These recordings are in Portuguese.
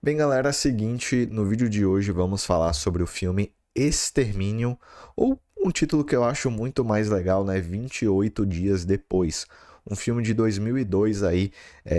Bem, galera, é o seguinte, no vídeo de hoje vamos falar sobre o filme Extermínio, ou um título que eu acho muito mais legal, né? 28 Dias Depois. Um filme de 2002 aí,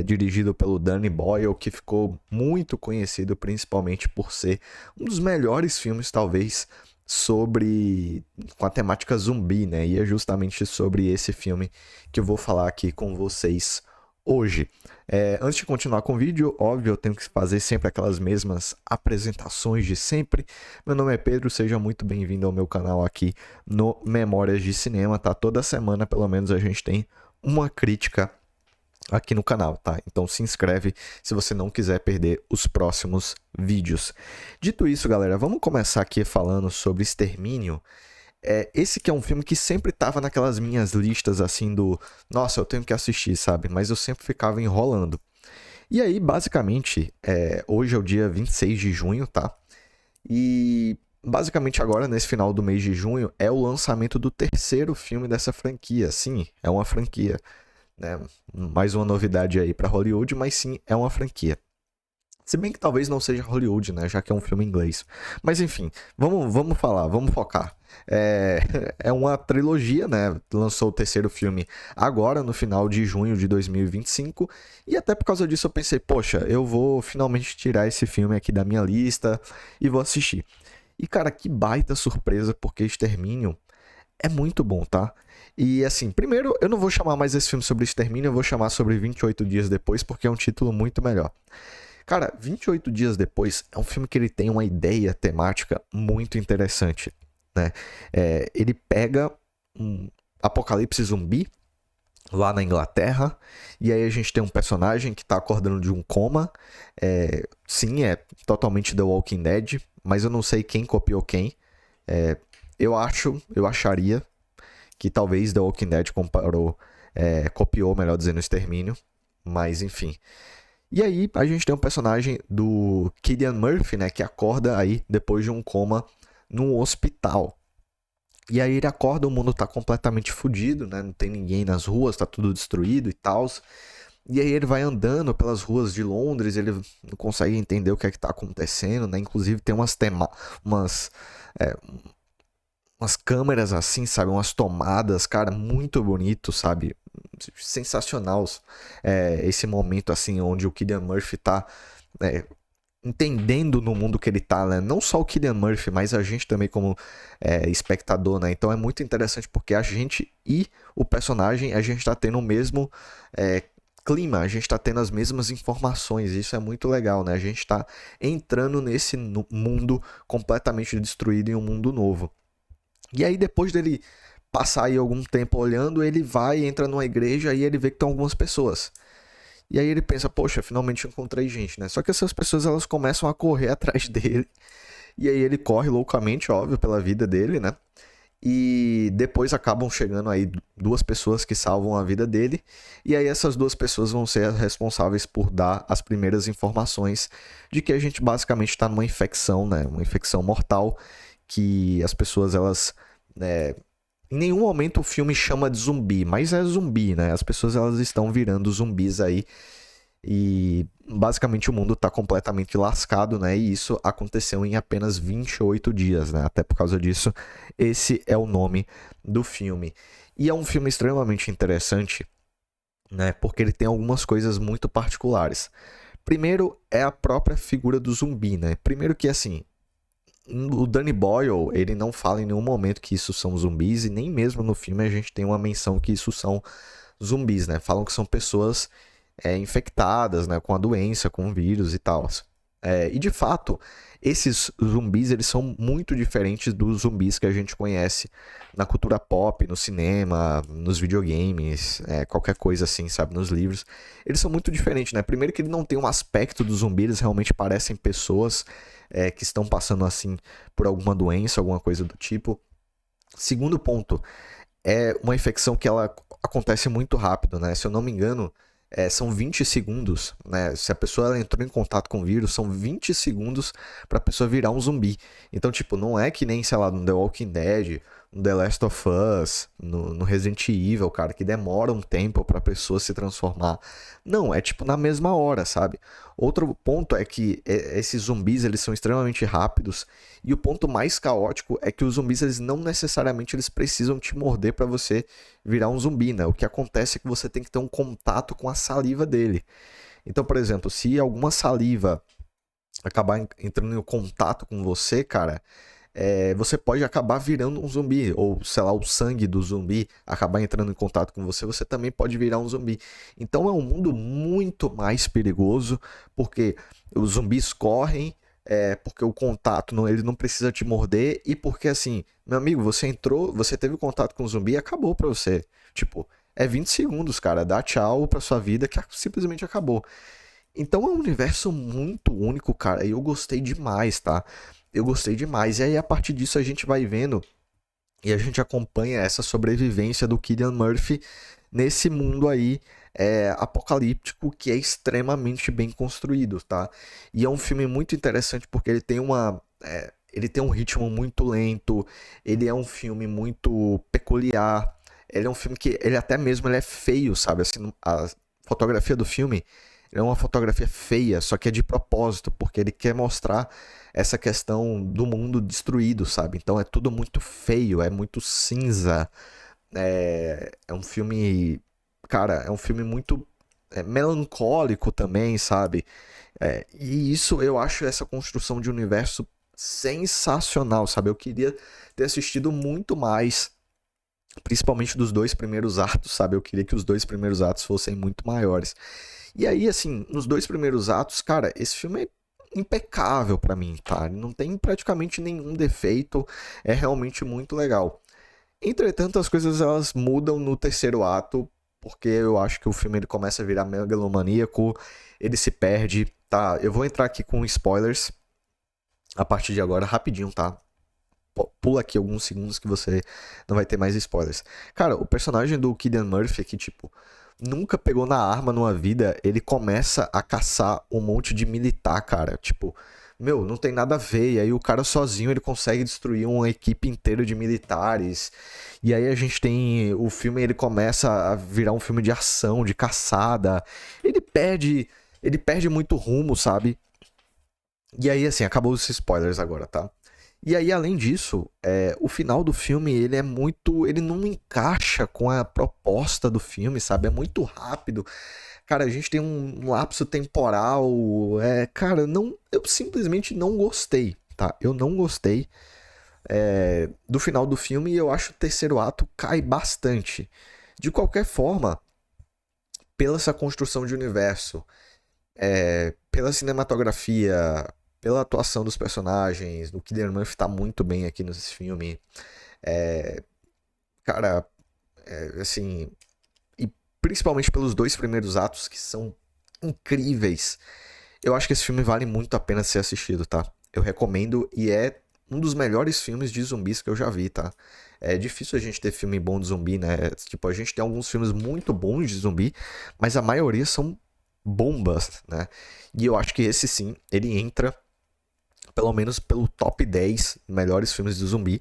dirigido pelo Danny Boyle, que ficou muito conhecido principalmente por ser um dos melhores filmes, talvez, com a temática zumbi, né? E é justamente sobre esse filme que eu vou falar aqui com vocês hoje. Antes de continuar com o vídeo, óbvio, eu tenho que fazer sempre aquelas mesmas apresentações de sempre. Meu nome é Pedro, seja muito bem-vindo ao meu canal aqui no Memórias de Cinema, tá? Toda semana, pelo menos, a gente tem uma crítica aqui no canal, tá? Então se inscreve se você não quiser perder os próximos vídeos. Dito isso, galera, vamos começar aqui falando sobre Extermínio. Esse que é um filme que sempre tava naquelas minhas listas assim do nossa, eu tenho que assistir, sabe? Mas eu sempre ficava enrolando. E aí, basicamente, hoje é o dia 26 de junho, tá? E basicamente agora, nesse final do mês de junho, é o lançamento do terceiro filme dessa franquia. Sim, é uma franquia, né? Mais uma novidade aí pra Hollywood, mas sim, é uma franquia. Se bem que talvez não seja Hollywood, né? Já que é um filme em inglês. Mas enfim, vamos falar, vamos focar. É uma trilogia, né? Lançou o terceiro filme agora, no final de junho de 2025. E até por causa disso eu pensei, poxa, eu vou finalmente tirar esse filme aqui da minha lista e vou assistir. E cara, que baita surpresa, porque Extermínio é muito bom, tá? E assim, primeiro, eu não vou chamar mais esse filme sobre Extermínio, eu vou chamar sobre 28 Dias Depois, porque é um título muito melhor. Cara, 28 Dias Depois é um filme que ele tem uma ideia temática muito interessante, né? Ele pega um apocalipse zumbi lá na Inglaterra, e aí a gente tem um personagem que tá acordando de um coma. Sim, é totalmente The Walking Dead, mas eu não sei quem copiou quem. Eu acharia que talvez The Walking Dead copiou, melhor dizendo, o Extermínio, mas enfim. E aí a gente tem um personagem do Cillian Murphy, né, que acorda aí depois de um coma num hospital. E aí ele acorda, o mundo tá completamente fodido, né, não tem ninguém nas ruas, tá tudo destruído e tal. E aí ele vai andando pelas ruas de Londres, ele não consegue entender o que é que tá acontecendo, né? Inclusive tem umas, é, umas câmeras assim, sabe? Umas tomadas, cara, muito bonito, sabe? Sensacional esse momento assim, onde o Cillian Murphy tá é, entendendo no mundo que ele tá, né? Não só o Cillian Murphy, mas a gente também como espectador, né? Então é muito interessante porque a gente e o personagem, a gente tá tendo o mesmo clima, a gente tá tendo as mesmas informações, isso é muito legal, né? A gente tá entrando nesse mundo completamente destruído em um mundo novo. E aí depois dele passar aí algum tempo olhando, ele vai, entra numa igreja e ele vê que tem algumas pessoas. E aí ele pensa, poxa, finalmente encontrei gente, né? Só que essas pessoas elas começam a correr atrás dele. E aí ele corre loucamente, óbvio, pela vida dele, né? E depois acabam chegando aí duas pessoas que salvam a vida dele. E aí essas duas pessoas vão ser as responsáveis por dar as primeiras informações de que a gente basicamente está numa infecção, né? Uma infecção mortal que as pessoas elas em nenhum momento o filme chama de zumbi, mas é zumbi, né? As pessoas elas estão virando zumbis aí e basicamente o mundo está completamente lascado, né? E isso aconteceu em apenas 28 dias, né? Até por causa disso, esse é o nome do filme. E é um filme extremamente interessante, né? Porque ele tem algumas coisas muito particulares. Primeiro é a própria figura do zumbi, né? Primeiro que assim, o Danny Boyle, ele não fala em nenhum momento que isso são zumbis, e nem mesmo no filme a gente tem uma menção que isso são zumbis, né? Falam que são pessoas infectadas, né, com a doença, com o vírus e tal. E de fato, esses zumbis eles são muito diferentes dos zumbis que a gente conhece na cultura pop, no cinema, nos videogames, qualquer coisa assim, sabe, nos livros. Eles são muito diferentes, né? Primeiro que ele não tem um aspecto do zumbi, eles realmente parecem pessoas que estão passando assim por alguma doença, alguma coisa do tipo. Segundo ponto, é uma infecção que ela acontece muito rápido, né? Se eu não me engano, são 20 segundos, né? Se a pessoa ela entrou em contato com o vírus, são 20 segundos para a pessoa virar um zumbi. Então, tipo, não é que nem, sei lá, no The Walking Dead no The Last of Us, no Resident Evil, cara, que demora um tempo pra pessoa se transformar. Não, é tipo na mesma hora, sabe? Outro ponto é que esses zumbis, eles são extremamente rápidos, e o ponto mais caótico é que os zumbis, eles não necessariamente eles precisam te morder pra você virar um zumbi, né? O que acontece é que você tem que ter um contato com a saliva dele. Então, por exemplo, se alguma saliva acabar entrando em contato com você, cara, você pode acabar virando um zumbi, ou sei lá, o sangue do zumbi acabar entrando em contato com você, você também pode virar um zumbi. Então é um mundo muito mais perigoso, porque os zumbis correm, porque o contato ele não precisa te morder, e porque assim, meu amigo, você entrou, você teve contato com o zumbi e acabou pra você. Tipo, é 20 segundos, cara, dá tchau pra sua vida que simplesmente acabou. Então é um universo muito único, cara, e eu gostei demais, tá? Eu gostei demais. E aí, a partir disso, a gente vai vendo e a gente acompanha essa sobrevivência do Cillian Murphy nesse mundo aí apocalíptico que é extremamente bem construído, tá? E é um filme muito interessante porque ele tem ele tem um ritmo muito lento, ele é um filme muito peculiar, ele é um filme que ele até mesmo ele é feio, sabe? Assim, a fotografia do filme é uma fotografia feia, só que é de propósito, porque ele quer mostrar essa questão do mundo destruído, sabe? Então é tudo muito feio, é muito cinza. É um filme. Cara, é um filme muito melancólico também, sabe? E isso eu acho essa construção de universo sensacional, sabe? Eu queria ter assistido muito mais, principalmente dos dois primeiros atos, sabe? Eu queria que os dois primeiros atos fossem muito maiores. E aí, assim, nos dois primeiros atos, cara, esse filme é impecável pra mim, tá? Não tem praticamente nenhum defeito, é realmente muito legal. Entretanto, as coisas elas mudam no terceiro ato, porque eu acho que o filme ele começa a virar megalomaníaco, ele se perde, tá? Eu vou entrar aqui com spoilers a partir de agora, rapidinho, tá? Pula aqui alguns segundos que você não vai ter mais spoilers. Cara, o personagem do Cillian Murphy que, tipo, nunca pegou na arma numa vida, ele começa a caçar um monte de militar, cara. Tipo, meu, não tem nada a ver. E aí o cara sozinho ele consegue destruir uma equipe inteira de militares. E aí a gente tem o filme, ele começa a virar um filme de ação, de caçada. Ele perde muito rumo, sabe? E aí, assim, acabou os spoilers agora, tá? E aí, além disso, o final do filme, ele é muito. Ele não encaixa com a proposta do filme, sabe? É muito rápido. Cara, a gente tem um lapso temporal. Cara, não, eu simplesmente não gostei, tá? Eu não gostei do final do filme e eu acho que o terceiro ato cai bastante. De qualquer forma, pela essa construção de universo, pela cinematografia, pela atuação dos personagens, o Cillian Murphy tá muito bem aqui nesse filme. É, cara, assim, e principalmente pelos dois primeiros atos que são incríveis. Eu acho que esse filme vale muito a pena ser assistido, tá? Eu recomendo e é um dos melhores filmes de zumbis que eu já vi, tá? É difícil a gente ter filme bom de zumbi, né? Tipo, a gente tem alguns filmes muito bons de zumbi, mas a maioria são bombas, né? E eu acho que esse sim, ele entra pelo menos pelo top 10 melhores filmes de zumbi.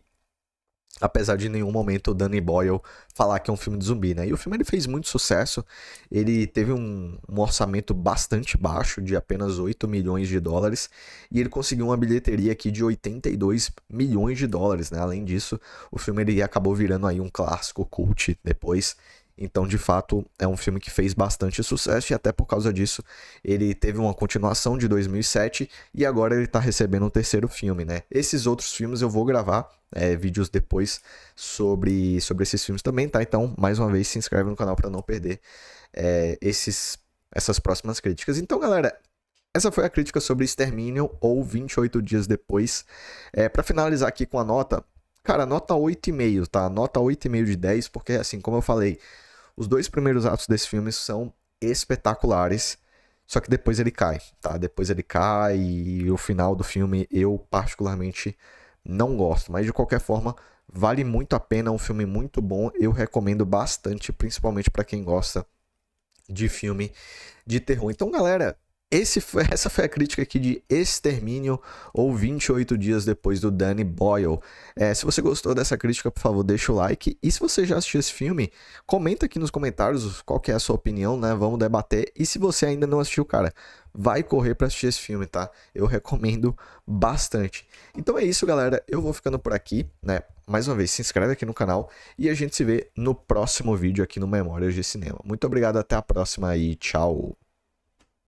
Apesar de em nenhum momento o Danny Boyle falar que é um filme de zumbi, né? E o filme ele fez muito sucesso. Ele teve um orçamento bastante baixo, de apenas 8 milhões de dólares. E ele conseguiu uma bilheteria aqui de 82 milhões de dólares, né? Além disso, o filme ele acabou virando aí um clássico cult depois. Então, de fato, é um filme que fez bastante sucesso e até por causa disso ele teve uma continuação de 2007 e agora ele tá recebendo um terceiro filme, né? Esses outros filmes eu vou gravar vídeos depois sobre esses filmes também, tá? Então, mais uma vez, se inscreve no canal para não perder essas próximas críticas. Então, galera, essa foi a crítica sobre Exterminio ou 28 Dias Depois. Para finalizar aqui com a nota, cara, nota 8,5, tá? Nota 8,5 de 10, porque assim, como eu falei, os dois primeiros atos desse filme são espetaculares, só que depois ele cai, tá? Depois ele cai e o final do filme eu particularmente não gosto, mas de qualquer forma vale muito a pena, é um filme muito bom, eu recomendo bastante, principalmente para quem gosta de filme de terror. Então, galera, Essa foi a crítica aqui de Extermínio, ou 28 dias depois, do Danny Boyle. Se você gostou dessa crítica, por favor, deixa o like. E se você já assistiu esse filme, comenta aqui nos comentários qual que é a sua opinião, né? Vamos debater. E se você ainda não assistiu, cara, vai correr pra assistir esse filme, tá? Eu recomendo bastante. Então é isso, galera. Eu vou ficando por aqui, né? Mais uma vez, se inscreve aqui no canal e a gente se vê no próximo vídeo aqui no Memórias de Cinema. Muito obrigado, até a próxima e tchau!